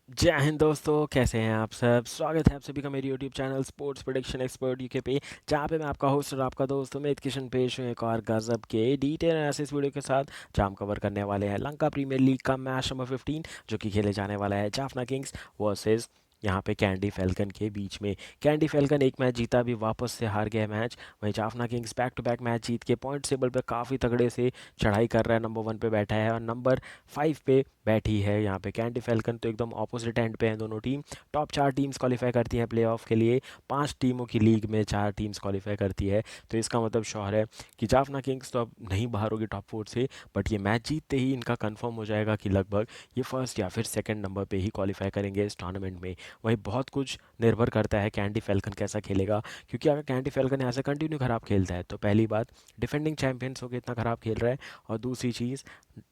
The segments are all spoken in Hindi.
जय हिंद दोस्तों, कैसे हैं आप सब। स्वागत है आप सभी का मेरे YouTube channel sports prediction expert UK पे, जहाँ पे मैं आपका होस्ट और आपका दोस्त उमेद किशन पेश हूँ एक और गजब के डिटेल एनालिसिस वीडियो के साथ, जहाँ हम कवर करने वाले हैं लंका प्रीमियर लीग का मैच नंबर 15, जो कि खेले जाने वाला है जाफना किंग्स वर्सेस यहाँ पे कैंडी फैल्कन के बीच में। कैंडी फैल्कन एक मैच जीता भी वापस से हार गया मैच। वहीं Jaffna kings back to back match जीत के पॉइंट टेबल पे काफ़ी तगड़े से चढ़ाई कर रहा है, नंबर 1 पे बैठा है और नंबर 5 पे बैठी है यहाँ पे कैंडी फैल्कन। तो एकदम ऑपोजिट एंड पे हैं दोनों टीम। टॉप 4 टीम्स क्वालिफाई करती हैं प्लेऑफ के लिए। 5 टीमों की लीग में 4 टीम्स क्वालिफाई करती है। तो इसका मतलब श्योर है कि जाफना किंग्स तो अब नहीं बाहर होगी टॉप 4 से, बट ये मैच जीतते ही इनका कंफर्म हो जाएगा कि लगभग ये फर्स्ट या फिर सेकंड नंबर पे ही क्वालिफाई करेंगे इस टूर्नामेंट में। वहीं बहुत कुछ निर्भर करता है कैंडी फैल्कन कैसा खेलेगा, क्योंकि अगर कैंडी फैल्कन यहाँ से कंटिन्यू खराब खेलता है तो पहली बात, डिफेंडिंग चैंपियंस होकर इतना खराब खेल रहा है, और दूसरी चीज़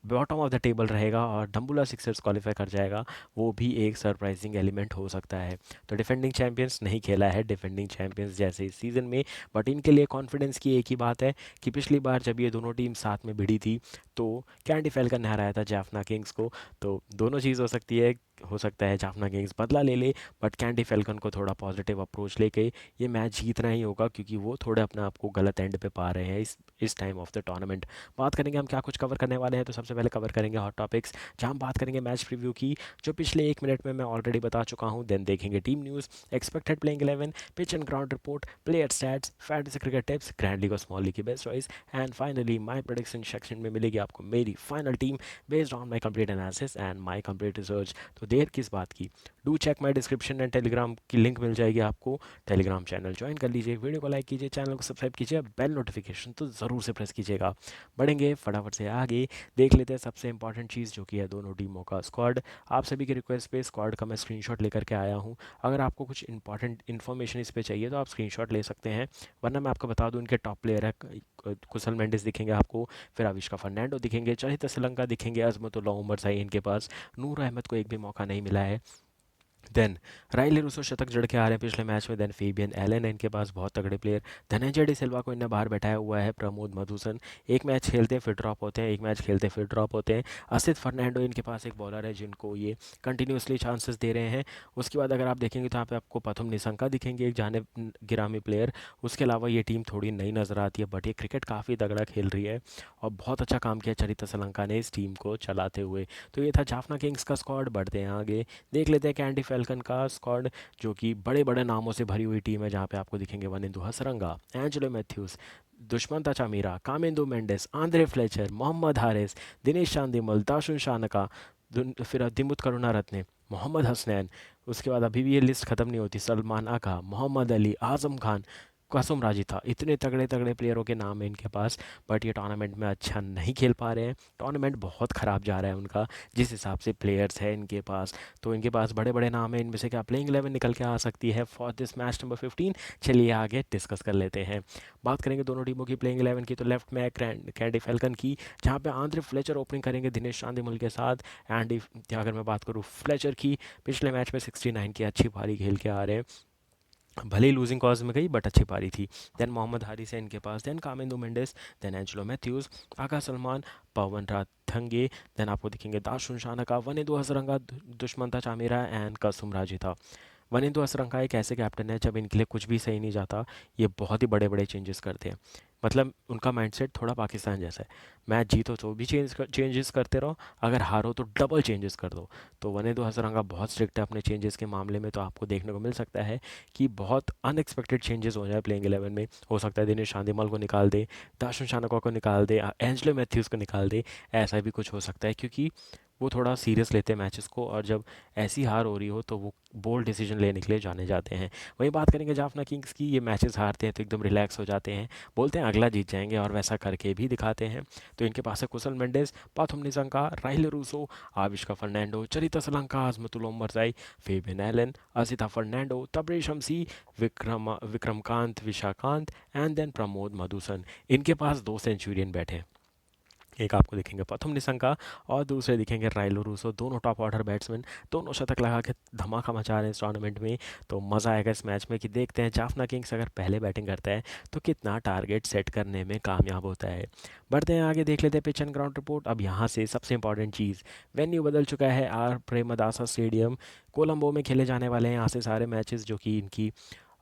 बॉटम ऑफ द टेबल रहेगा और डम्बुला सिक्सर्स क्वालिफाई कर जाएगा, वो भी एक सरप्राइजिंग एलिमेंट हो सकता है। तो डिफेंडिंग चैंपियंस नहीं खेला है डिफेंडिंग चैंपियंस जैसे इस सीज़न में, बट इनके लिए कॉन्फिडेंस की एक ही बात है कि पिछली बार जब ये दोनों टीम साथ में भिड़ी थी तो कैंडी फैल्कन ने हराया था जाफना किंग्स को। तो दोनों चीज़ हो सकती है, हो सकता है जाफना किंग्स बदला ले ले, बट कैंडी फैल्कन को थोड़ा पॉजिटिव अप्रोच लेके ये मैच जीतना ही होगा, क्योंकि वो थोड़े अपने आप को गलत एंड पे पा रहे हैं इस टाइम ऑफ द टूर्नामेंट। बात करेंगे हम क्या कुछ कवर करने वाले हैं, तो सबसे पहले कवर करेंगे हॉट टॉपिक्स, जहां हम बात करेंगे मैच प्रीव्यू की, जो पिछले 1 मिनट में मैं ऑलरेडी बता चुका हूं। देन देखेंगे team news, expected playing 11, pitch and ground report, player stats, fantasy cricket tips, grand league और स्मॉल लीग की best choice, and finally my prediction section में मिलेगी आपको मेरी final team based on my complete analysis and my complete research. तो देर किस बात की, do check my description and Telegram की लिंक मिल जाएगी आपको। टेलीग्राम चैनल ज्वाइन कर लीजिए, वीडियो को लाइक कीजिए, चैनल को सब्सक्राइब कीजिए, बेल नोटिफिकेशन तो ज़रूर से प्रेस कीजिएगा। बढ़ेंगे फटाफट से आगे, देख लेते हैं सबसे इंपॉर्टेंट चीज़ जो कि है दोनों टीमों का स्क्वाड। आप सभी की रिक्वेस्ट पे स्क्वाड का मैं स्क्रीनशॉट लेकर के आया हूँ। अगर आपको कुछ इंपॉर्टेंट इन्फॉर्मेशन इस पे चाहिए तो आप स्क्रीनशॉट ले सकते हैं, वरना मैं आपको बता दूं इनके टॉप प्लेयर है कुशल मेंडिस दिखेंगे आपको, फिर आविष्का फर्नांडो दिखेंगे, चहित श्रीलंका दिखेंगे, अजमतुल्ला उमर साई इनके पास, नूर अहमद को एक भी मौका नहीं मिला है। देन राइले रूसो शतक जड़ के आ रहे हैं पिछले मैच में। देन फेबियन एलन है इनके पास, बहुत तगड़े प्लेयर। धनंजय डी सिल्वा को इन्हें बाहर बैठाया हुआ है। प्रमोद मधुसन एक मैच खेलते हैं फिर ड्रॉप होते हैं, एक मैच खेलते हैं फिर ड्रॉप होते हैं। असित फर्नांडो इनके पास एक बॉलर है जिनको ये कंटिन्यूसली चांसेस दे रहे हैं। उसके बाद अगर आप देखेंगे तो यहाँ पे आपको पथुम निशंका दिखेंगे, एक जाने गिरामी प्लेयर। उसके अलावा ये टीम थोड़ी नई नज़र आती है, बट ये क्रिकेट काफ़ी तगड़ा खेल रही है और बहुत अच्छा काम किया चरिता सलंका ने इस टीम को चलाते हुए। तो ये था जाफना किंग्स का स्क्वाड। बढ़ते हैं आगे, देख लेते हैं कैंडी फैल्कन का स्क्वाड, जो कि बड़े बड़े नामों से भरी हुई टीम है, जहाँ पे आपको दिखेंगे वनिंदु हसरंगा, एंजेलो मैथ्यूज, दुष्मंता चामीरा, कामेंदो मेंडेस, आंद्रे फ्लेचर, मोहम्मद हारिस, दिनेश चांदिमल, दाशुन शानका, फिर दिमुत करुणारत्ने, मोहम्मद हसनैन। उसके बाद अभी भी ये लिस्ट खत्म नहीं होती, सलमान आगा, मोहम्मद अली, आजम खान, कसम राजी था। इतने तगड़े तगड़े प्लेयरों के नाम है इनके पास, बट ये टूर्नामेंट में अच्छा नहीं खेल पा रहे हैं। टूर्नामेंट बहुत ख़राब जा रहा है उनका, जिस हिसाब से प्लेयर्स हैं इनके पास। तो इनके पास बड़े बड़े नाम हैं, इनमें से क्या प्लेइंग 11 निकल के आ सकती है फॉर दिस मैच नंबर 15। चलिए आगे डिस्कस कर लेते हैं। बात करेंगे दोनों टीमों की प्लेइंग 11 की, तो लेफ्ट में है कैंडी फैल्कन की, जहाँ पे आंद्रे फ्लेचर ओपनिंग करेंगे दिनेश चांदिमल के साथ। एंड अगर मैं बात करूँ फ्लेचर की, पिछले मैच में 69 की अच्छी पारी खेल के आ रहे हैं, भले ही लूजिंग कॉज में गई बट अच्छी पारी थी। देन मोहम्मद हारिस है इनके पास, then Kamindu Mendis, then Angelo Mathews, Agha Salman, Pawan Rathnayake, then आपको दिखेंगे दाशुन शानका, वनिंदु हसरंगा, दुष्मंता चामीरा एंड कसुम राजिथा। वनिंदु हसरंगा एक ऐसे कैप्टन है, जब इनके लिए कुछ भी सही नहीं जाता ये बहुत ही बड़े बड़े चेंजेस करते हैं। मतलब उनका माइंडसेट थोड़ा पाकिस्तान जैसा है, मैच जीतो तो भी चेंजेस करते रहो, अगर हारो तो डबल चेंजेस कर दो। तो वनिंदु हसरंगा बहुत स्ट्रिक्ट है अपने चेंजेस के मामले में, तो आपको देखने को मिल सकता है कि बहुत अनएक्सपेक्टेड चेंजेस हो जाए प्लेइंग 11 में। हो सकता है दिनेश चांदिमल को निकाल दे, दाशुन शानका को निकाल दे, एंजलो मैथ्यूज़ को निकाल दे, ऐसा भी कुछ हो सकता है, क्योंकि वो थोड़ा सीरियस लेते हैं मैचेस को, और जब ऐसी हार हो रही हो तो वो बोल्ड डिसीजन लेने के लिए जाने जाते हैं। वहीं बात करेंगे जाफना किंग्स की, ये मैचेस हारते हैं तो एकदम रिलैक्स हो जाते हैं, बोलते हैं अगला जीत जाएंगे, और वैसा करके भी दिखाते हैं। तो इनके पास है Kusal Mendis, Pathum Nissanka, Rilee Rossouw, Avishka Fernando, Charith Asalanka, Azmatullah Omar, Fabian Allen, Asitha Fernando, Tabraiz Shamsi, Vijayakanth Viyaskanth, and then Pramod Madushan. इनके पास 2 सेंचुरियन बैठे हैं। एक आपको दिखेंगे प्रथम निशंका और दूसरे दिखेंगे राइलो रूसो, दोनों टॉप ऑर्डर बैट्समैन, दोनों शतक लगा के धमाका मचा रहे हैं इस टूर्नामेंट में। तो मज़ा आएगा इस मैच में कि देखते हैं जाफना किंग्स अगर पहले बैटिंग करता है तो कितना टारगेट सेट करने में कामयाब होता है। बढ़ते हैं आगे, देख लेते हैं पिच एंड ग्राउंड रिपोर्ट। अब यहाँ से सबसे इंपॉर्टेंट चीज़, वेन्यू बदल चुका है, आर प्रेमदासा स्टेडियम कोलंबो में खेले जाने वाले हैं यहाँ से सारे मैचेस, जो कि इनकी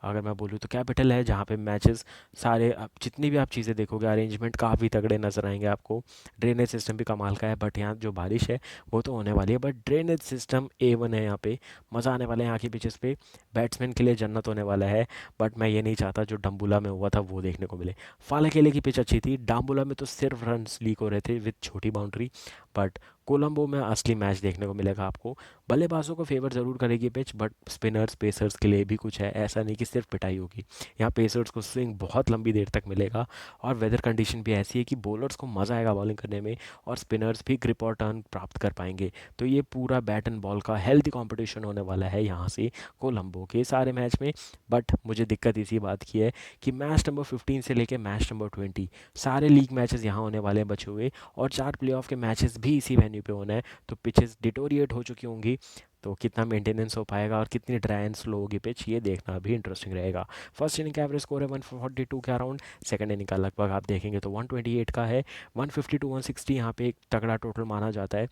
अगर मैं बोलूँ तो कैपिटल है, जहाँ पे मैचेस सारे जितनी भी आप चीज़ें देखोगे अरेंजमेंट काफ़ी तगड़े नज़र आएंगे आपको। ड्रेनेज सिस्टम भी कमाल का है, बट यहाँ जो बारिश है वो तो होने वाली है, बट ड्रेनेज सिस्टम A1 है यहाँ पे। मज़ा आने वाला है यहाँ की पिचेस पे, बैट्समैन के लिए जन्नत होने वाला है। बट मैं ये नहीं चाहता जो डम्बुला में हुआ था वो देखने को मिले। फालाकेले की पिच अच्छी थी, डाम्बुला में तो सिर्फ रन लीक हो रहे थे विद छोटी बाउंड्री, बट कोलंबो में असली मैच देखने को मिलेगा आपको। बल्लेबाजों को फेवर ज़रूर करेगी पिच, बट स्पिनर्स पेसर्स के लिए भी कुछ है, ऐसा नहीं कि सिर्फ पिटाई होगी। यहाँ पेसर्स को स्विंग बहुत लंबी देर तक मिलेगा, और वेदर कंडीशन भी ऐसी है कि बॉलर्स को मज़ा आएगा बॉलिंग करने में, और स्पिनर्स भी ग्रिप और टर्न प्राप्त कर पाएंगे। तो ये पूरा बैट एंड बॉल का हेल्दी कॉम्पिटिशन होने वाला है यहाँ से कोलंबो के सारे मैच में। बट मुझे दिक्कत इसी बात की है कि मैच नंबर 15 से लेकर मैच नंबर 20 सारे लीग मैचेस यहाँ होने वाले हैं बचे हुए, और 4 प्लेऑफ के मैचेस भी इसी वेन्यू पे होना है। तो पिचेस डिटोरिएट हो चुकी होंगी, तो कितना मेंटेनेंस हो पाएगा और कितनी ड्राई एंड स्लो होगी पिच, ये देखना भी इंटरेस्टिंग रहेगा। फर्स्ट इनिंग का एवरेज स्कोर है 142 के अराउंड, सेकंड इनिंग का लगभग आप देखेंगे तो 128 का है। 150 टू 160 यहाँ पे एक तगड़ा टोटल माना जाता है,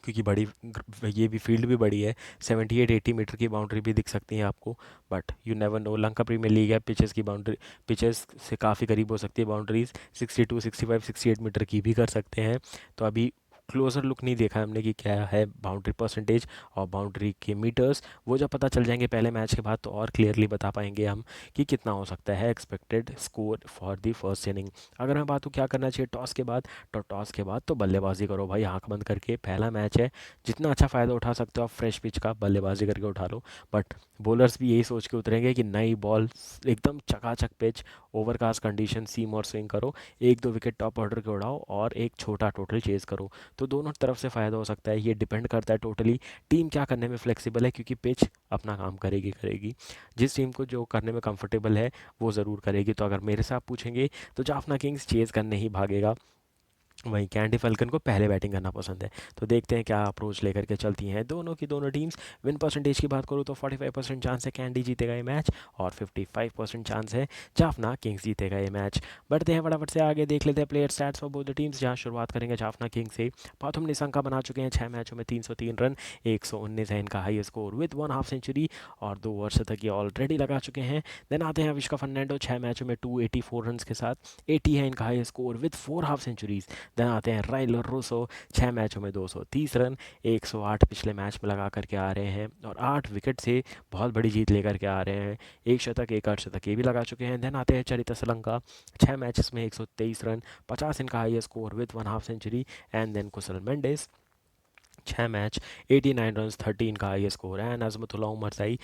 क्योंकि ये भी फील्ड भी बड़ी है, 78-80 मीटर की बाउंड्री भी दिख सकती है आपको। But you never know, Lanka premier league है, पिचेस की बाउंड्री पिचेस से काफ़ी करीब हो सकती है बाउंड्रीज, 62, 65, 68 मीटर की भी कर सकते हैं। तो अभी क्लोजर लुक नहीं देखा हमने कि क्या है बाउंड्री परसेंटेज और बाउंड्री के मीटर्स, वो जब पता चल जाएंगे पहले मैच के बाद तो और क्लियरली बता पाएंगे हम कि कितना हो सकता है expected score for the first inning. अगर मैं बात हूँ क्या करना चाहिए टॉस के बाद, तो टॉस के बाद तो बल्लेबाजी करो भाई, आंख बंद करके, पहला मैच है, जितना अच्छा फ़ायदा उठा सकते हो आप फ्रेश पिच का बल्लेबाजी करके उठा लो। बट बॉलर्स भी यही सोच के उतरेंगे कि नई बॉल, एकदम चकाचक पिच, ओवरकास्ट कंडीशन, सीम और स्विंग करो, एक दो विकेट टॉप ऑर्डर के उड़ाओ और एक छोटा टोटल चेज़ करो। तो दोनों तरफ से फ़ायदा हो सकता है, ये डिपेंड करता है टोटली टीम क्या करने में फ्लेक्सिबल है, क्योंकि पिच अपना काम करेगी करेगी, जिस टीम को जो करने में कंफर्टेबल है वो ज़रूर करेगी। तो अगर मेरे से आप पूछेंगे तो जाफना किंग्स चेज़ करने ही भागेगा, वहीं कैंडी फल्कन को पहले बैटिंग करना पसंद है। तो देखते हैं क्या अप्रोच लेकर के चलती हैं दोनों टीम्स। विन परसेंटेज की बात करूँ तो 45% चांस है कैंडी जीतेगा ये मैच, और 55% चांस है जाफना किंग्स जीतेगा ये मैच। बढ़ते हैं फटाफट से आगे, देख लेते हैं player stats for both the teams, जहाँ शुरुआत करेंगे जाफना किंग्स से। प्रथम निशंका बना चुके हैं 6 मैचों में 303 रन, 119 है इनका high score with 1 half century, और 2 अर्धशतक ये ऑलरेडी लगा चुके हैं। देन आते हैं अविष्का फर्नांडो, 6 मैचों में 284 रन के साथ, 80 है इनका high score with 4 half centuries. Then आते हैं राइलो रूसो, 6 मैचों में 230 रन, 108 पिछले मैच में लगा करके आ रहे हैं, और 8 विकेट से बहुत बड़ी जीत लेकर के आ रहे हैं। एक शतक एक अर्धशतक ये भी लगा चुके हैं। देन आते हैं चरिता सलंका, 6 मैचेस में 123 रन, 50 इनका high score with 1 half century. And then Kusal Mendis, 6 match 89 run, 13 का हाई स्कोर है। एंड अजमतुल्ला उमर साई,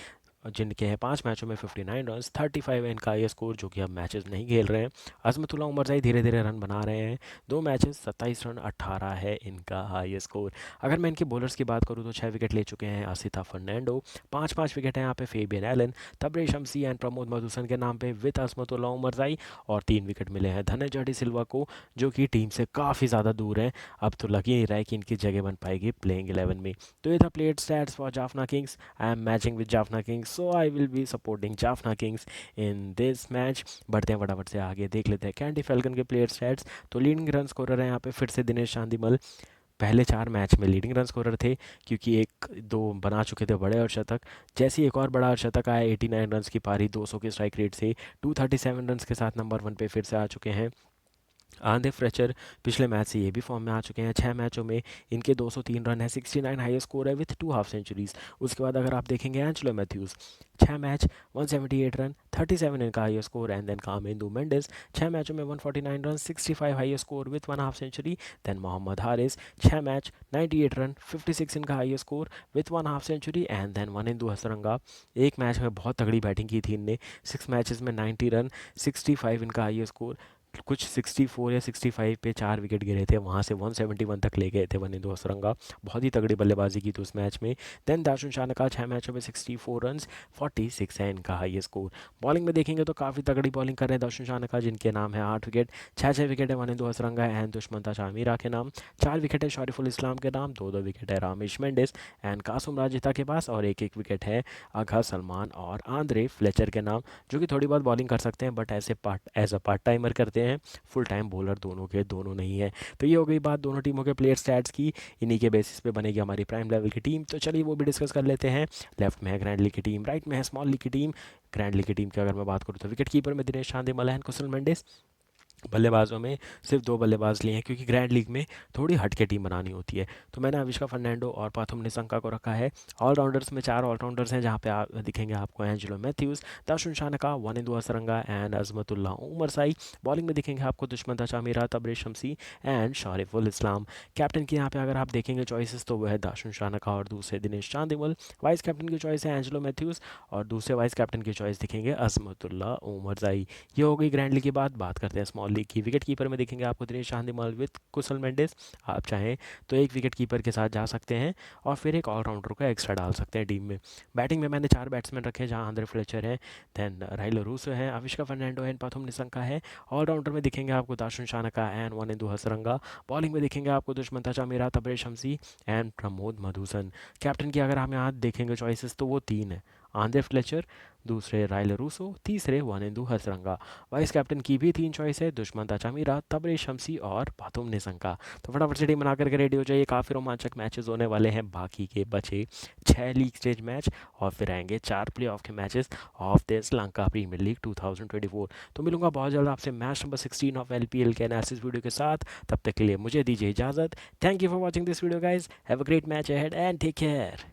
जिनके हैं 5 मैचों में 59 रन, 35 है इनका ये स्कोर, जो कि अब मैचेस नहीं खेल रहे हैं। अजमतुल्ला उमर जाई धीरे धीरे रन बना रहे हैं, 2 मैचेस 27 रन, 18 है इनका हाई स्कोर। अगर मैं इनके बॉलर्स की बात करूँ तो 6 विकेट ले चुके हैं आसिथा फर्नांडो, 5-5 विकेट हैं यहाँ पे Fabian Allen, Tabraiz Shamsi and Pramod Madushan के नाम पे विद अजमतुल्ला उमर जाई, और 3 विकेट मिले हैं धनंजय डी सिल्वा को, जो कि टीम से काफ़ी ज़्यादा दूर हैं। अब तो लग ही नहीं रहा है कि इनकी जगह बन पाएगी प्लेइंग 11 में। तो ये था player stats for Jaffna Kings. I am matching with Jaffna Kings, so I will be supporting Jaffna Kings in this match। बढ़ते हैं फटाफट से आगे, देख लेते हैं कैंडी फैल्कन के प्लेयर स्टैट्स। तो लीडिंग रन स्कोरर हैं यहाँ पे फिर से दिनेश चांदीमल, पहले 4 मैच में लीडिंग रन स्कोरर थे, क्योंकि एक दो बना चुके थे बड़े अर्धशतक। जैसे ही एक और बड़ा अर्धशतक आया, 89 रन की पारी 200 के स्ट्राइक रेट से 237 रन के साथ नंबर 1 पे फिर से आ चुके हैं। आंधे फ्रेचर पिछले मैच से ये भी फॉर्म में आ चुके हैं, 6 मैचों में इनके 203 रन है, 69 हाई स्कोर है विथ 2 हाफ सेंचुरीज। उसके बाद अगर आप देखेंगे एंजलो मैथ्यूज़, 6 मैच 178 रन, 37 इनका high score. And then Kamindu Mendis, 6 मैचों में 149 run, 65 high score with 1 half century. Then Mohammad Haris, 6 match 98 run, 56 इनका high score with 1 half century. And then Wanindu Hasaranga, एक मैच में बहुत तगड़ी बैटिंग की थी इनने, 6 मैचेस में 90 रन, 65 इनका हाई स्कोर, कुछ 64 या 65 पे 4 विकेट गिरे थे, वहाँ से 171 तक ले गए थे वनिंदु हसरंगा। बहुत ही तगड़ी बल्लेबाजी की थी उस मैच में। देन दाशुन शाह ने कहा 6 मैचों में 64 रन, 46 है इनका हाईएस्ट स्कोर। बॉलिंग में देखेंगे तो काफ़ी तगड़ी बॉलिंग कर रहे हैं दाशुन शाह ने कहा, जिनके नाम है 8 विकेट। 6 6 विकेट है वनिंदु हसरंगा एंड दुष्मंता शामीरा के नाम। 4 विकेट है शरीफुल इस्लाम के नाम। 2 2 विकेट है रामेश मेंडिस एंड कासुम राजिता के पास। और 1 1 विकेट है अघा सलमान और आंद्रे फ्लेचर के नाम, जो कि थोड़ी बहुत बॉलिंग कर सकते हैं बट ऐसे part as a part timer करते हैं। फुल टाइम बॉलर दोनों के दोनों नहीं है। तो ये हो गई बात दोनों टीमों के प्लेयर स्टैट्स की। इन्हीं के बेसिस पे बनेगी हमारी प्राइम लेवल की टीम। तो चलिए वो भी डिस्कस कर लेते हैं। लेफ्ट में है ग्रैंड लीग की टीम, राइट में है स्मॉल लीग की टीम। ग्रैंड लीग की टीम की अगर मैं बात करूँ तो विकेट कीपर में दिनेश चांदिमल एंड कुशल मेंडिस। बल्लेबाजों में सिर्फ 2 बल्लेबाज लिए हैं, क्योंकि ग्रैंड लीग में थोड़ी हट के टीम बनानी होती है। तो मैंने अविष्का फर्नांडो और पाथुम निशंका को रखा है। ऑलराउंडर्स में 4 ऑलराउंडर्स हैं, जहाँ पे दिखेंगे आपको Angelo Mathews, Dasun Shanaka, Wanindu Hasaranga and Azmatullah Omarzai. Bowling में दिखेंगे आपको दुष्मंता चामीरा, तबरेज शमसी एंड शारिफुल इस्लाम। कैप्टन की यहाँ पे अगर आप देखेंगे चॉइसेस तो वह है दाशुन शानका और दूसरे दिनेश चांदिमल। वाइस कैप्टन की चॉइस है एंजेलो मैथ्यूज़ और दूसरे वाइस कैप्टन की चॉइस दिखेंगे अजमतुल्ला उमर साई। ये हो गई ग्रैंड लीग की बात करते हैं स्मॉल लीग की। विकेट कीपर में देखेंगे आपको दिनेश चांदिमल विद कुशल मेंडिस। आप चाहें तो एक विकेट कीपर के साथ जा सकते हैं और फिर एक ऑलराउंडर को एक्स्ट्रा डाल सकते हैं टीम में। बैटिंग में मैंने 4 बैट्समैन रखे हैं, जहाँ आंद्रे फ्लेचर है, देन राइलो रूसो है, अविष्का फर्नांडो है, पाथुम निशंका है। ऑलराउंडर में दिखेंगे आपको दाशुन शानका एंड वनिंदु हसरंगा। बॉलिंग में दिखेंगे आपको दुष्मंता चामीरा, तबरेज शमसी एंड प्रमोद मधुसन। कैप्टन की अगर हम यहाँ देखेंगे चॉइसेस तो वो 3 है, आंद्रे फ्लेचर, दूसरे राइल रूसो, तीसरे वानिंदु हसरंगा। वाइस कैप्टन की भी 3 चॉइस है, दुष्मंता चामीरा, तबरेज शमसी और पाथुम निशंका। तो फटाफट से टीम बना करके रेडी हो जाइए, काफ़ी रोमांचक मैचेस होने वाले हैं बाकी के बचे 6 लीग स्टेज मैच, और फिर आएंगे 4 प्ले ऑफ के matches of the Sri Lanka लीग 2024। तो मिलूंगा बहुत जल्द आपसे मैच नंबर 16 ऑफ LPL के एनालिसिस वीडियो के साथ। तब तक के लिए मुझे दीजिए इजाज़त। Thank you for watching this video guys, have a great match ahead and take care.